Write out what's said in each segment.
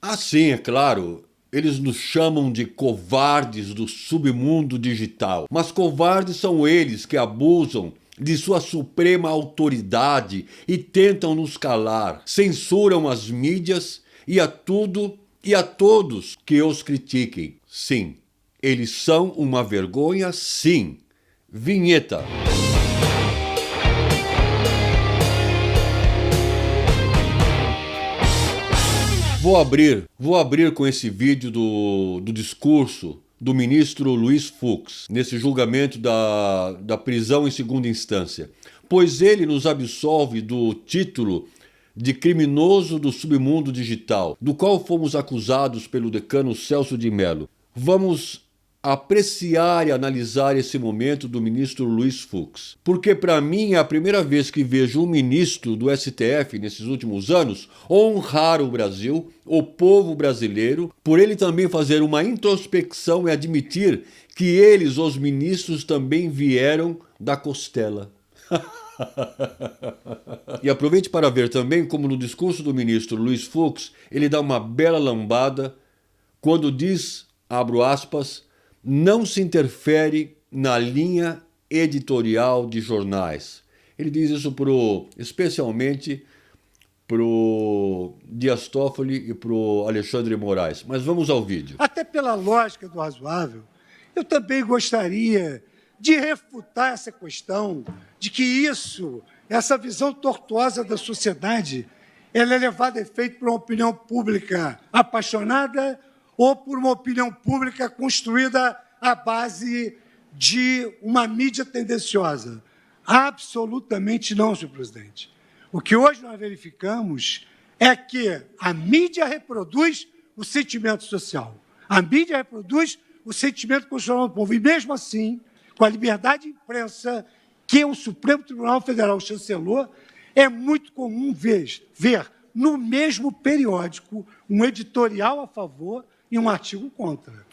Assim, é claro, eles nos chamam de covardes do submundo digital. Mas covardes são eles que abusam de sua suprema autoridade e tentam nos calar. Censuram as mídias e a tudo e a todos que os critiquem. Sim, eles são uma vergonha, sim. Vinheta. Vou abrir com esse vídeo do discurso do ministro Luiz Fux, nesse julgamento da prisão em segunda instância, pois ele nos absolve do título de criminoso do submundo digital, do qual fomos acusados pelo decano Celso de Mello. Vamos apreciar e analisar esse momento do ministro Luiz Fux. Porque para mim é a primeira vez que vejo um ministro do STF nesses últimos anos honrar o Brasil, o povo brasileiro, por ele também fazer uma introspecção e admitir que eles, os ministros, também vieram da costela. E aproveite para ver também como no discurso do ministro Luiz Fux ele dá uma bela lambada quando diz, abro aspas, não se interfere na linha editorial de jornais. Ele diz isso especialmente para o Dias Toffoli e para o Alexandre Moraes. Mas vamos ao vídeo. Até pela lógica do razoável, eu também gostaria de refutar essa questão de que essa visão tortuosa da sociedade, ela é levada a efeito por uma opinião pública apaixonada ou por uma opinião pública construída à base de uma mídia tendenciosa. Absolutamente não, senhor presidente. O que hoje nós verificamos é que a mídia reproduz o sentimento social. A mídia reproduz o sentimento constitucional do povo. E, mesmo assim, com a liberdade de imprensa que o Supremo Tribunal Federal chancelou, é muito comum ver no mesmo periódico um editorial a favor e um artigo contra,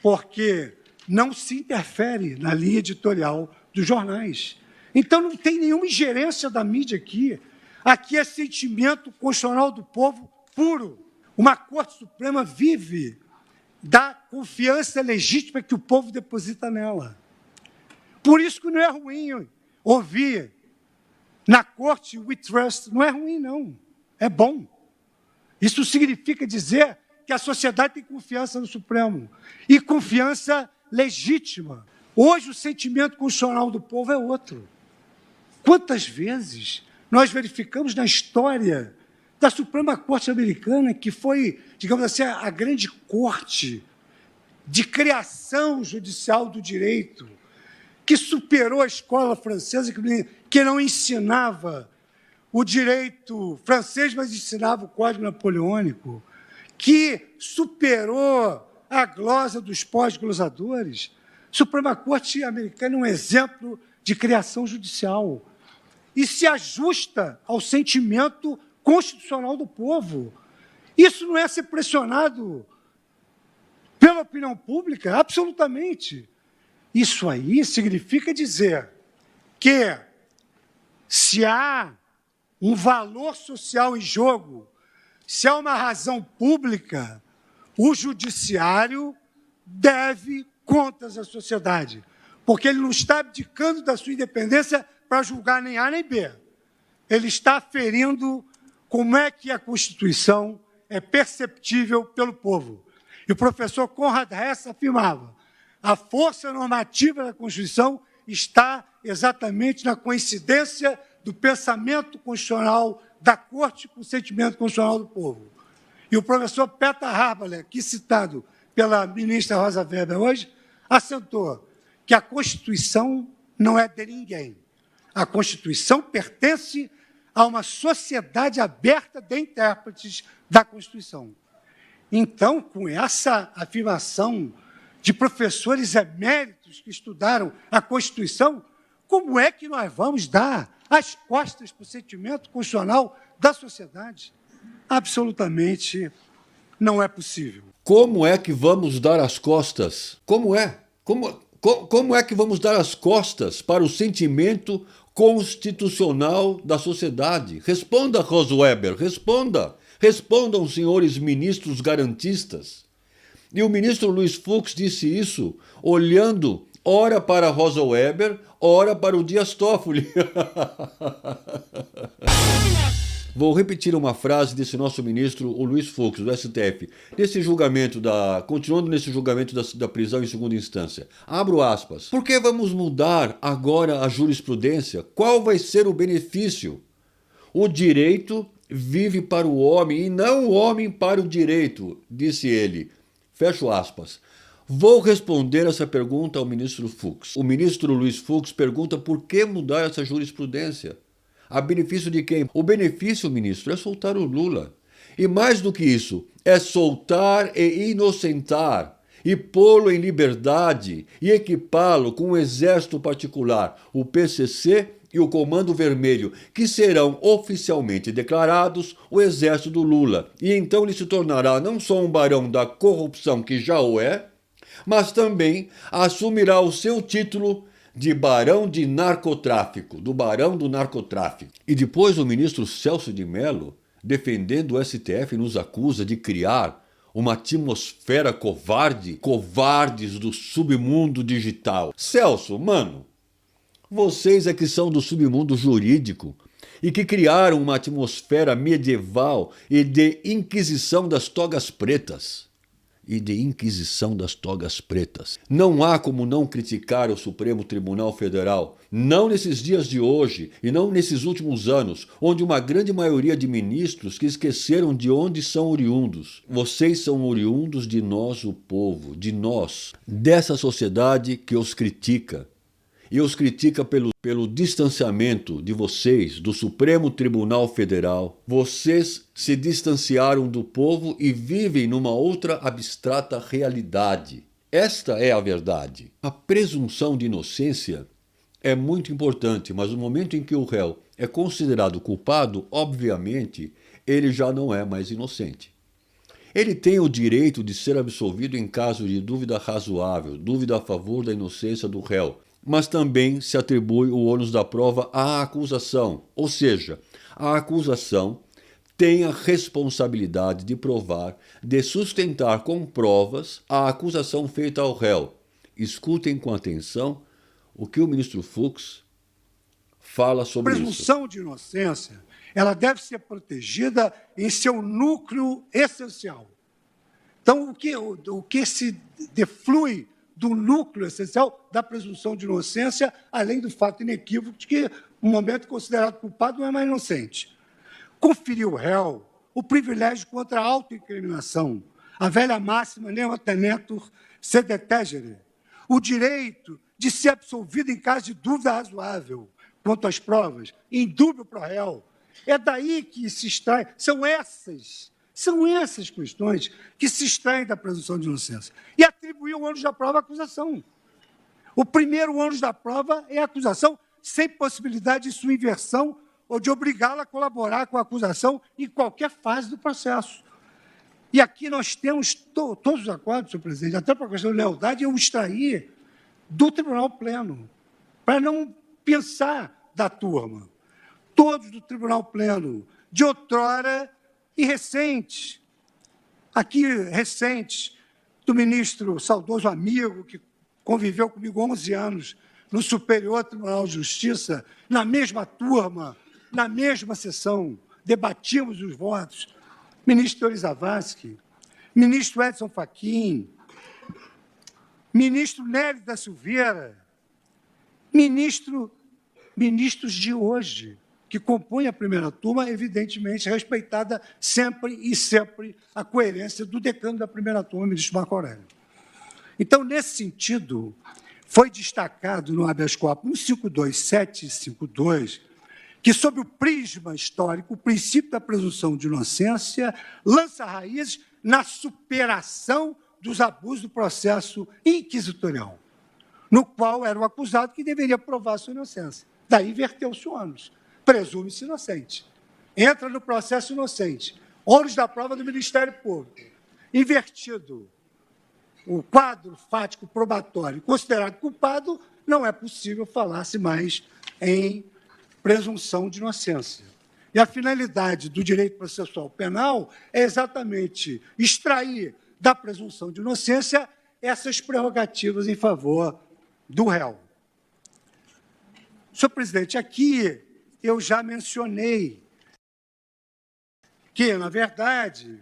porque não se interfere na linha editorial dos jornais. Então, não tem nenhuma ingerência da mídia aqui. Aqui é sentimento constitucional do povo puro. Uma Corte Suprema vive da confiança legítima que o povo deposita nela. Por isso que não é ruim ouvir na Corte We Trust. Não é ruim, não. É bom. Isso significa dizer que a sociedade tem confiança no Supremo, e confiança legítima. Hoje o sentimento constitucional do povo é outro. Quantas vezes nós verificamos na história da Suprema Corte Americana, que foi, digamos assim, a grande corte de criação judicial do direito, que superou a escola francesa, que não ensinava o direito francês, mas ensinava o Código Napoleônico, que superou a glosa dos pós-glosadores. A Suprema Corte Americana é um exemplo de criação judicial e se ajusta ao sentimento constitucional do povo. Isso não é ser pressionado pela opinião pública? Absolutamente. Isso aí significa dizer que, se há um valor social em jogo, se há uma razão pública, o judiciário deve contas à sociedade, porque ele não está abdicando da sua independência para julgar nem A nem B. Ele está aferindo como é que a Constituição é perceptível pelo povo. E o professor Conrad Hess afirmava: a força normativa da Constituição está exatamente na coincidência do pensamento constitucional da Corte com o sentimento constitucional do povo. E o professor Peter Haberle, aqui citado pela ministra Rosa Weber hoje, assentou que a Constituição não é de ninguém. A Constituição pertence a uma sociedade aberta de intérpretes da Constituição. Então, com essa afirmação de professores eméritos que estudaram a Constituição, como é que nós vamos dar as costas para o sentimento constitucional da sociedade? Absolutamente não é possível. Como é que vamos dar as costas? Como é? Como é que vamos dar as costas para o sentimento constitucional da sociedade? Responda, Rosa Weber, responda. Respondam, senhores ministros garantistas. E o ministro Luiz Fux disse isso olhando ora para Rosa Weber, ora para o Dias Toffoli. Vou repetir uma frase desse nosso ministro, o Luiz Fux, do STF, continuando nesse julgamento da prisão em segunda instância. Abro aspas. Por que vamos mudar agora a jurisprudência? Qual vai ser o benefício? O direito vive para o homem e não o homem para o direito, disse ele. Fecho aspas. Vou responder essa pergunta ao ministro Fux. O ministro Luiz Fux pergunta por que mudar essa jurisprudência. A benefício de quem? O benefício, ministro, é soltar o Lula. E mais do que isso, é soltar e inocentar, e pô-lo em liberdade, e equipá-lo com um exército particular, o PCC e o Comando Vermelho, que serão oficialmente declarados o exército do Lula. E então ele se tornará não só um barão da corrupção, que já o é, mas também assumirá o seu título de barão de narcotráfico, do barão do narcotráfico. E depois o ministro Celso de Mello, defendendo o STF, nos acusa de criar uma atmosfera covarde, covardes do submundo digital. Celso, mano, vocês é que são do submundo jurídico e que criaram uma atmosfera medieval e de inquisição das togas pretas. Não há como não criticar o Supremo Tribunal Federal, não nesses dias de hoje e não nesses últimos anos, onde uma grande maioria de ministros que esqueceram de onde são oriundos. Vocês são oriundos de nós, o povo, de nós, dessa sociedade que os critica. E os critica pelo distanciamento de vocês, do Supremo Tribunal Federal. Vocês se distanciaram do povo e vivem numa outra abstrata realidade. Esta é a verdade. A presunção de inocência é muito importante, mas no momento em que o réu é considerado culpado, obviamente, ele já não é mais inocente. Ele tem o direito de ser absolvido em caso de dúvida razoável, dúvida a favor da inocência do réu, mas também se atribui o ônus da prova à acusação, ou seja, a acusação tem a responsabilidade de provar, de sustentar com provas a acusação feita ao réu. Escutem com atenção o que o ministro Fux fala sobre isso. A presunção de inocência, ela deve ser protegida em seu núcleo essencial. Então, o que se deflui do núcleo essencial da presunção de inocência, além do fato inequívoco de que, no momento considerado culpado, não é mais inocente. Conferir ao réu o privilégio contra a autoincriminação, a velha máxima nemo tenetur sed tegere, o direito de ser absolvido em caso de dúvida razoável quanto às provas, indúbio pro réu. É daí que se extrai, são essas questões que se extraem da presunção de inocência. E atribuir o ônus da prova à acusação. O primeiro ônus da prova é a acusação, sem possibilidade de sua inversão ou de obrigá-la a colaborar com a acusação em qualquer fase do processo. E aqui nós temos todos os acordos, senhor presidente, até para a questão de lealdade, eu extraí do Tribunal Pleno, para não pensar da turma. Todos do Tribunal Pleno, de outrora e recentes, do ministro saudoso amigo, que conviveu comigo 11 anos no Superior Tribunal de Justiça, na mesma turma, na mesma sessão, debatimos os votos, ministro Teori Zavascki, ministro Edson Fachin, ministro Nélio da Silveira, ministros de hoje, que compõem a primeira turma, evidentemente respeitada sempre a coerência do decano da primeira turma, ministro Marco Aurélio. Então, nesse sentido, foi destacado no habeas corpus 152752 que, sob o prisma histórico, o princípio da presunção de inocência lança raízes na superação dos abusos do processo inquisitorial, no qual era o acusado que deveria provar sua inocência. Daí inverteu-se o ônus. Presume-se inocente. Entra no processo inocente. Ônus da prova do Ministério Público. Invertido o quadro fático probatório considerado culpado, não é possível falar-se mais em presunção de inocência. E a finalidade do direito processual penal é exatamente extrair da presunção de inocência essas prerrogativas em favor do réu. Senhor presidente, aqui eu já mencionei que, na verdade,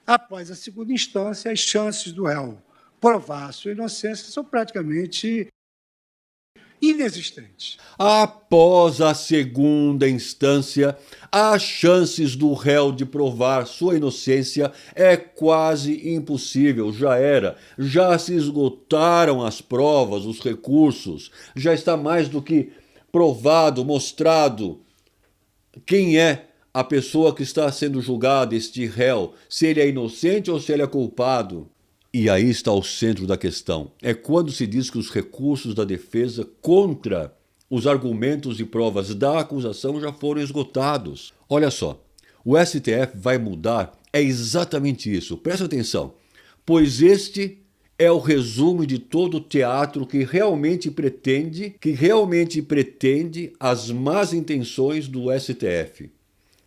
após a segunda instância, as chances do réu provar a sua inocência são praticamente inexistentes. Após a segunda instância, as chances do réu de provar sua inocência é quase impossível, já era. Já se esgotaram as provas, os recursos, já está mais do que provado, mostrado quem é a pessoa que está sendo julgada, este réu, se ele é inocente ou se ele é culpado. E aí está o centro da questão. É quando se diz que os recursos da defesa contra os argumentos e provas da acusação já foram esgotados. Olha só, o STF vai mudar, é exatamente isso. Presta atenção, pois este é o resumo de todo o teatro que realmente pretende as más intenções do STF.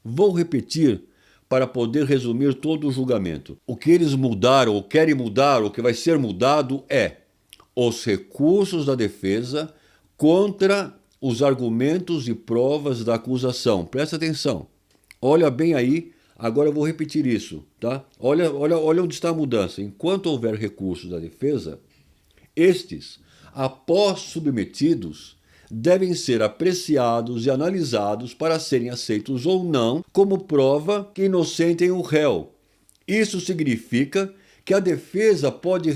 Vou repetir para poder resumir todo o julgamento. O que eles mudaram, ou querem mudar, o que vai ser mudado é os recursos da defesa contra os argumentos e provas da acusação. Presta atenção. Olha bem aí, agora eu vou repetir isso, tá? Olha onde está a mudança. Enquanto houver recursos da defesa, estes, após submetidos, devem ser apreciados e analisados para serem aceitos ou não como prova que inocentem o réu. Isso significa que a defesa pode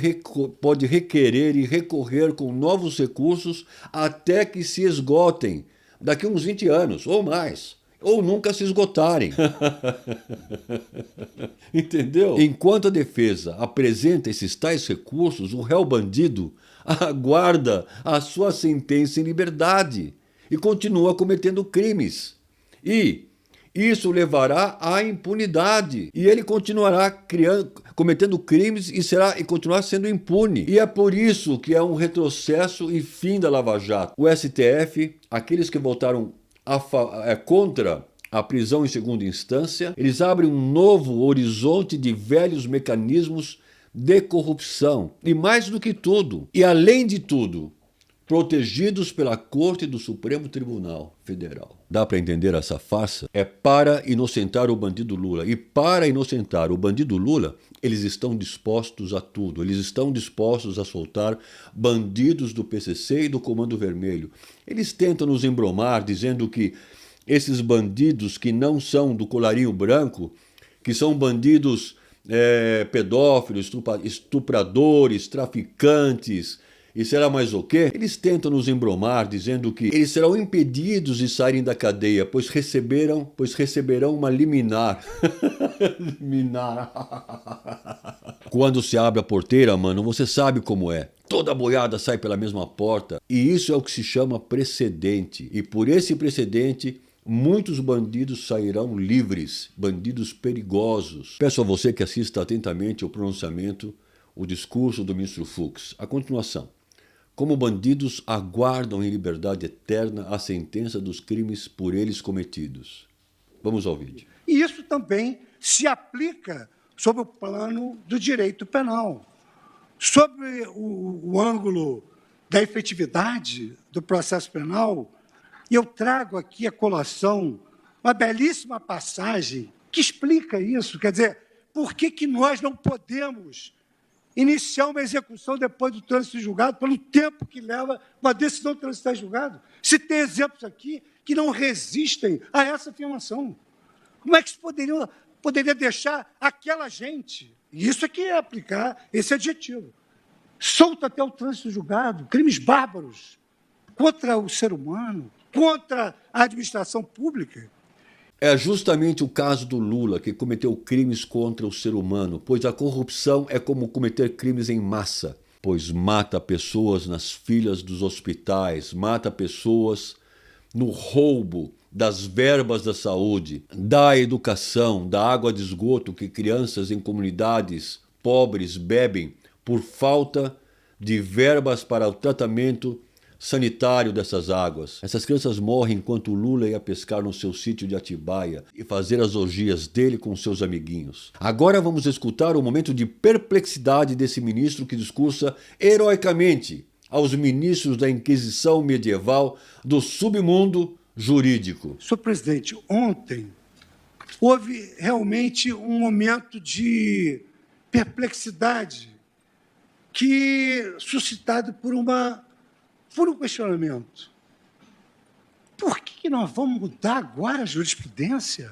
requerer e recorrer com novos recursos até que se esgotem, daqui a uns 20 anos ou mais, ou nunca se esgotarem. Entendeu? Enquanto a defesa apresenta esses tais recursos, o réu bandido aguarda a sua sentença em liberdade e continua cometendo crimes. E isso levará à impunidade. E ele continuará cometendo crimes e continuará sendo impune. E é por isso que é um retrocesso e fim da Lava Jato. O STF, aqueles que votaram contra a prisão em segunda instância, eles abrem um novo horizonte de velhos mecanismos de corrupção. E mais do que tudo, e além de tudo, protegidos pela Corte do Supremo Tribunal Federal. Dá para entender essa farsa? É para inocentar o bandido Lula. E para inocentar o bandido Lula, eles estão dispostos a tudo. Eles estão dispostos a soltar bandidos do PCC e do Comando Vermelho. Eles tentam nos embromar dizendo que esses bandidos que não são do colarinho branco, que são bandidos pedófilos, estupradores, traficantes, e será mais o quê? Eles tentam nos embromar dizendo que eles serão impedidos de saírem da cadeia, pois receberão uma liminar. Liminar. Quando se abre a porteira, mano, você sabe como é. Toda a boiada sai pela mesma porta. E isso é o que se chama precedente. E por esse precedente, muitos bandidos sairão livres, bandidos perigosos. Peço a você que assista atentamente ao pronunciamento, o discurso do ministro Fux. A continuação. Como bandidos aguardam em liberdade eterna a sentença dos crimes por eles cometidos. Vamos ao vídeo. E isso também se aplica sob o plano do direito penal. Sob o ângulo da efetividade do processo penal, eu trago aqui a colação uma belíssima passagem que explica isso. Quer dizer, por que nós não podemos iniciar uma execução depois do trânsito julgado, pelo tempo que leva uma decisão de transitar julgado? Se tem exemplos aqui que não resistem a essa afirmação. Como é que se poderia deixar aquela gente, e isso aqui é aplicar esse adjetivo, solta até o trânsito julgado, crimes bárbaros contra o ser humano, contra a administração pública? É justamente o caso do Lula, que cometeu crimes contra o ser humano, pois a corrupção é como cometer crimes em massa, pois mata pessoas nas filas dos hospitais, mata pessoas no roubo das verbas da saúde, da educação, da água de esgoto que crianças em comunidades pobres bebem por falta de verbas para o tratamento sanitário dessas águas. Essas crianças morrem enquanto Lula ia pescar no seu sítio de Atibaia e fazer as orgias dele com seus amiguinhos. Agora vamos escutar o momento de perplexidade desse ministro que discursa heroicamente aos ministros da Inquisição medieval do submundo jurídico. Senhor presidente, ontem houve realmente um momento de perplexidade suscitado por um questionamento. Por que nós vamos mudar agora a jurisprudência?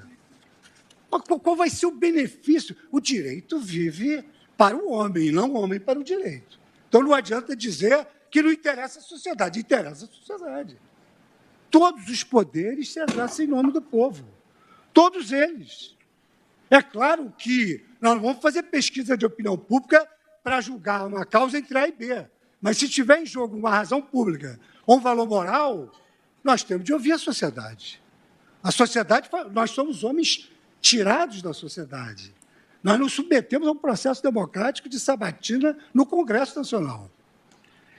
Qual vai ser o benefício? O direito vive para o homem, e não o homem para o direito. Então não adianta dizer que não interessa a sociedade. Interessa a sociedade. Todos os poderes se exercem em nome do povo. Todos eles. É claro que nós não vamos fazer pesquisa de opinião pública para julgar uma causa entre A e B. Mas se tiver em jogo uma razão pública ou um valor moral, nós temos de ouvir a sociedade. A sociedade, nós somos homens tirados da sociedade. Nós nos submetemos a um processo democrático de sabatina no Congresso Nacional.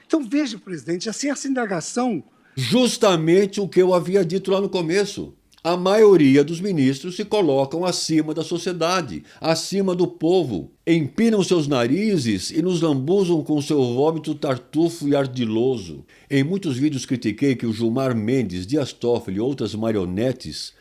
Então, veja, presidente, assim, essa indagação... Justamente o que eu havia dito lá no começo. A maioria dos ministros se colocam acima da sociedade, acima do povo, empinam seus narizes e nos lambuzam com seu vômito tartufo e ardiloso. Em muitos vídeos critiquei que o Gilmar Mendes, Dias Toffoli e outras marionetes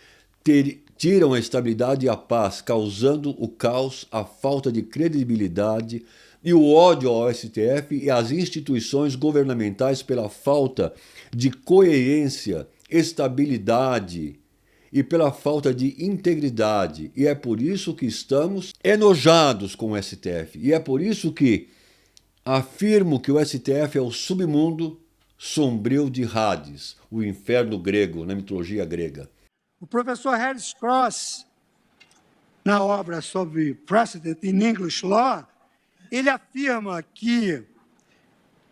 tiram a estabilidade e a paz, causando o caos, a falta de credibilidade e o ódio ao STF e às instituições governamentais pela falta de coerência, estabilidade e pela falta de integridade. E é por isso que estamos enojados com o STF. E é por isso que afirmo que o STF é o submundo sombrio de Hades, o inferno grego, na mitologia grega. O professor Harris Cross, na obra sobre Precedent in English Law, ele afirma que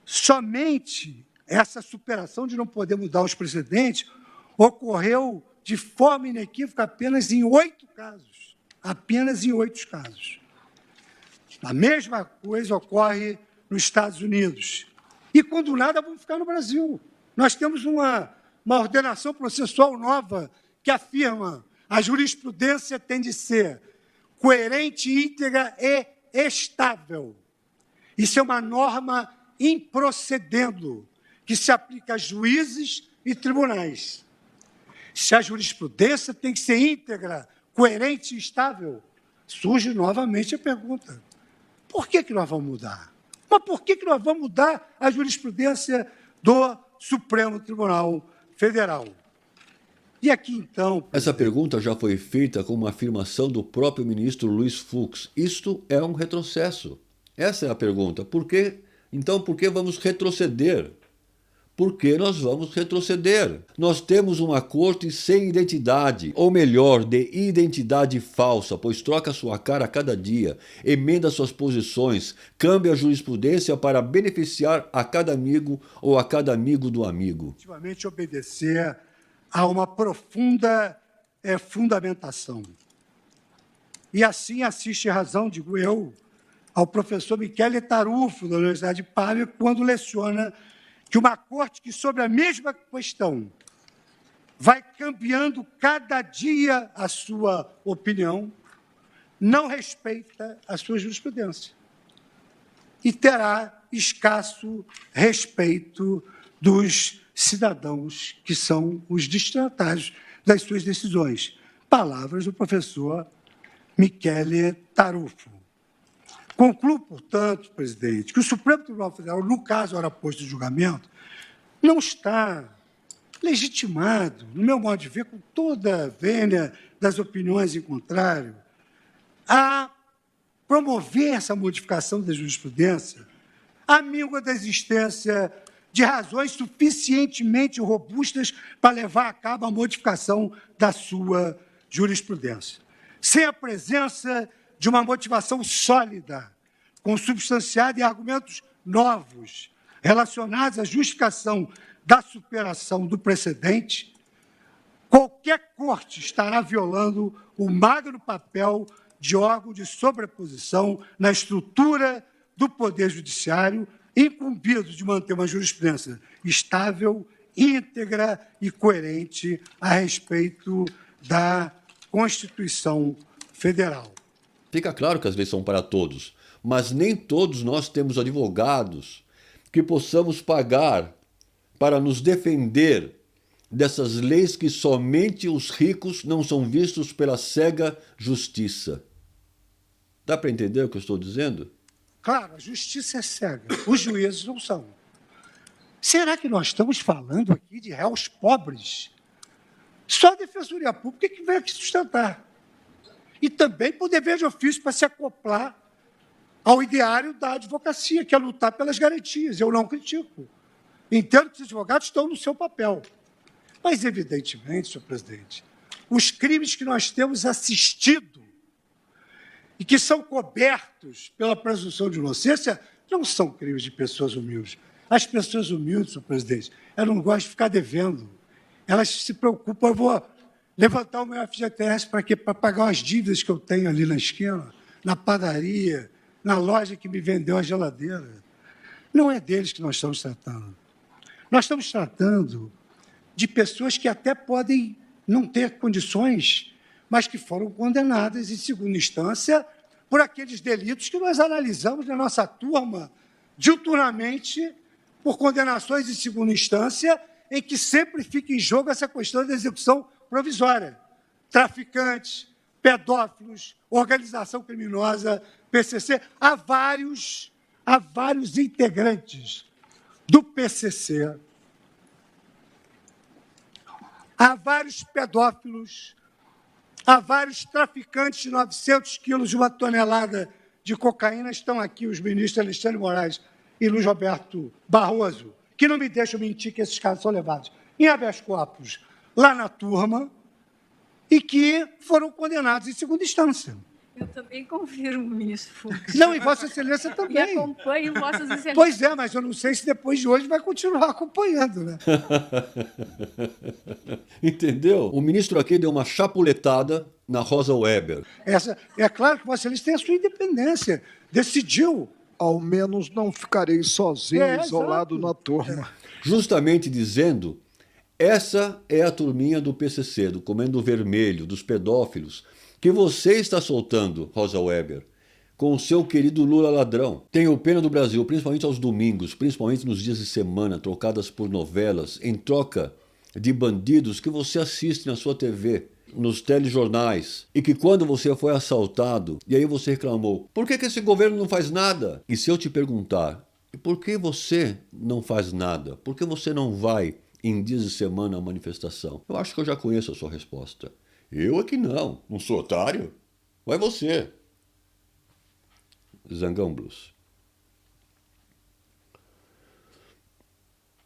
somente essa superação de não poder mudar os precedentes ocorreu de forma inequívoca apenas em 8 casos. Apenas em 8 casos. A mesma coisa ocorre nos Estados Unidos. E, quando nada, vamos ficar no Brasil. Nós temos uma ordenação processual nova que afirma a jurisprudência tem de ser coerente, íntegra e estável. Isso é uma norma improcedendo, que se aplica a juízes e tribunais. Se a jurisprudência tem que ser íntegra, coerente e estável, surge novamente a pergunta: por que nós vamos mudar? Mas por que nós vamos mudar a jurisprudência do Supremo Tribunal Federal? E aqui, então... Essa pergunta já foi feita com uma afirmação do próprio ministro Luiz Fux. Isto é um retrocesso. Essa é a pergunta. Por que? Então, por que vamos retroceder? Por que nós vamos retroceder? Nós temos uma corte sem identidade, ou melhor, de identidade falsa, pois troca sua cara a cada dia, emenda suas posições, cambia a jurisprudência para beneficiar a cada amigo ou a cada amigo do amigo. Efetivamente obedecer a uma profunda fundamentação. E assim assiste razão, digo eu, ao professor Michele Tarufo, da Universidade de Pávia, quando leciona que uma corte que, sobre a mesma questão, vai cambiando cada dia a sua opinião, não respeita a sua jurisprudência e terá escasso respeito dos cidadãos que são os destinatários das suas decisões. Palavras do professor Michele Tarufo. Concluo, portanto, presidente, que o Supremo Tribunal Federal, no caso ora posto de julgamento, não está legitimado, no meu modo de ver, com toda a vênia das opiniões em contrário, a promover essa modificação da jurisprudência à míngua da existência de razões suficientemente robustas para levar a cabo a modificação da sua jurisprudência. Sem a presença de uma motivação sólida, consubstanciada em argumentos novos, relacionados à justificação da superação do precedente, qualquer corte estará violando o magno papel de órgão de sobreposição na estrutura do Poder Judiciário incumbidos de manter uma jurisprudência estável, íntegra e coerente a respeito da Constituição Federal. Fica claro que as leis são para todos, mas nem todos nós temos advogados que possamos pagar para nos defender dessas leis que somente os ricos não são vistos pela cega justiça. Dá para entender o que eu estou dizendo? Claro, a justiça é cega, os juízes não são. Será que nós estamos falando aqui de réus pobres? Só a Defensoria Pública que veio aqui sustentar. E também por dever de ofício para se acoplar ao ideário da advocacia, que é lutar pelas garantias. Eu não critico. Entendo que os advogados estão no seu papel. Mas, evidentemente, senhor presidente, os crimes que nós temos assistido e que são cobertos pela presunção de inocência não são crimes de pessoas humildes. As pessoas humildes, senhor presidente, elas não gostam de ficar devendo. Elas se preocupam, eu vou levantar o meu FGTS para quê? Para pagar as dívidas que eu tenho ali na esquina, na padaria, na loja que me vendeu a geladeira. Não é deles que nós estamos tratando. Nós estamos tratando de pessoas que até podem não ter condições, mas que foram condenadas em segunda instância por aqueles delitos que nós analisamos na nossa turma diuturnamente por condenações em segunda instância, em que sempre fica em jogo essa questão da execução provisória. Traficantes, pedófilos, organização criminosa, PCC, há vários integrantes do PCC, há vários pedófilos, há vários traficantes de 900 quilos de uma tonelada de cocaína. Estão aqui os ministros Alexandre Moraes e Luiz Roberto Barroso, que não me deixam mentir que esses casos são levados em habeas corpus lá na turma e que foram condenados em segunda instância. Eu também confirmo, ministro Fux. Não, e Vossa Excelência E também. acompanho Vossas Excelências. Pois é, mas eu não sei se depois de hoje vai continuar acompanhando, né? Entendeu? O ministro aqui deu uma chapuletada na Rosa Weber. É claro que Vossa Excelência tem a sua independência. Decidiu. Ao menos não ficarei sozinho, isolado na turma. Justamente dizendo, essa é a turminha do PCC, do Comando Vermelho, dos pedófilos, que você está soltando, Rosa Weber, com o seu querido Lula ladrão. Tenho pena do Brasil, principalmente aos domingos, principalmente nos dias de semana, trocadas por novelas, em troca de bandidos que você assiste na sua TV, nos telejornais, e que quando você foi assaltado, e aí você reclamou, por que esse governo não faz nada? E se eu te perguntar, por que você não faz nada? Por que você não vai em dias de semana à manifestação? Eu acho que eu já conheço a sua resposta. Eu é que não sou otário. Vai você. Zangão Blues.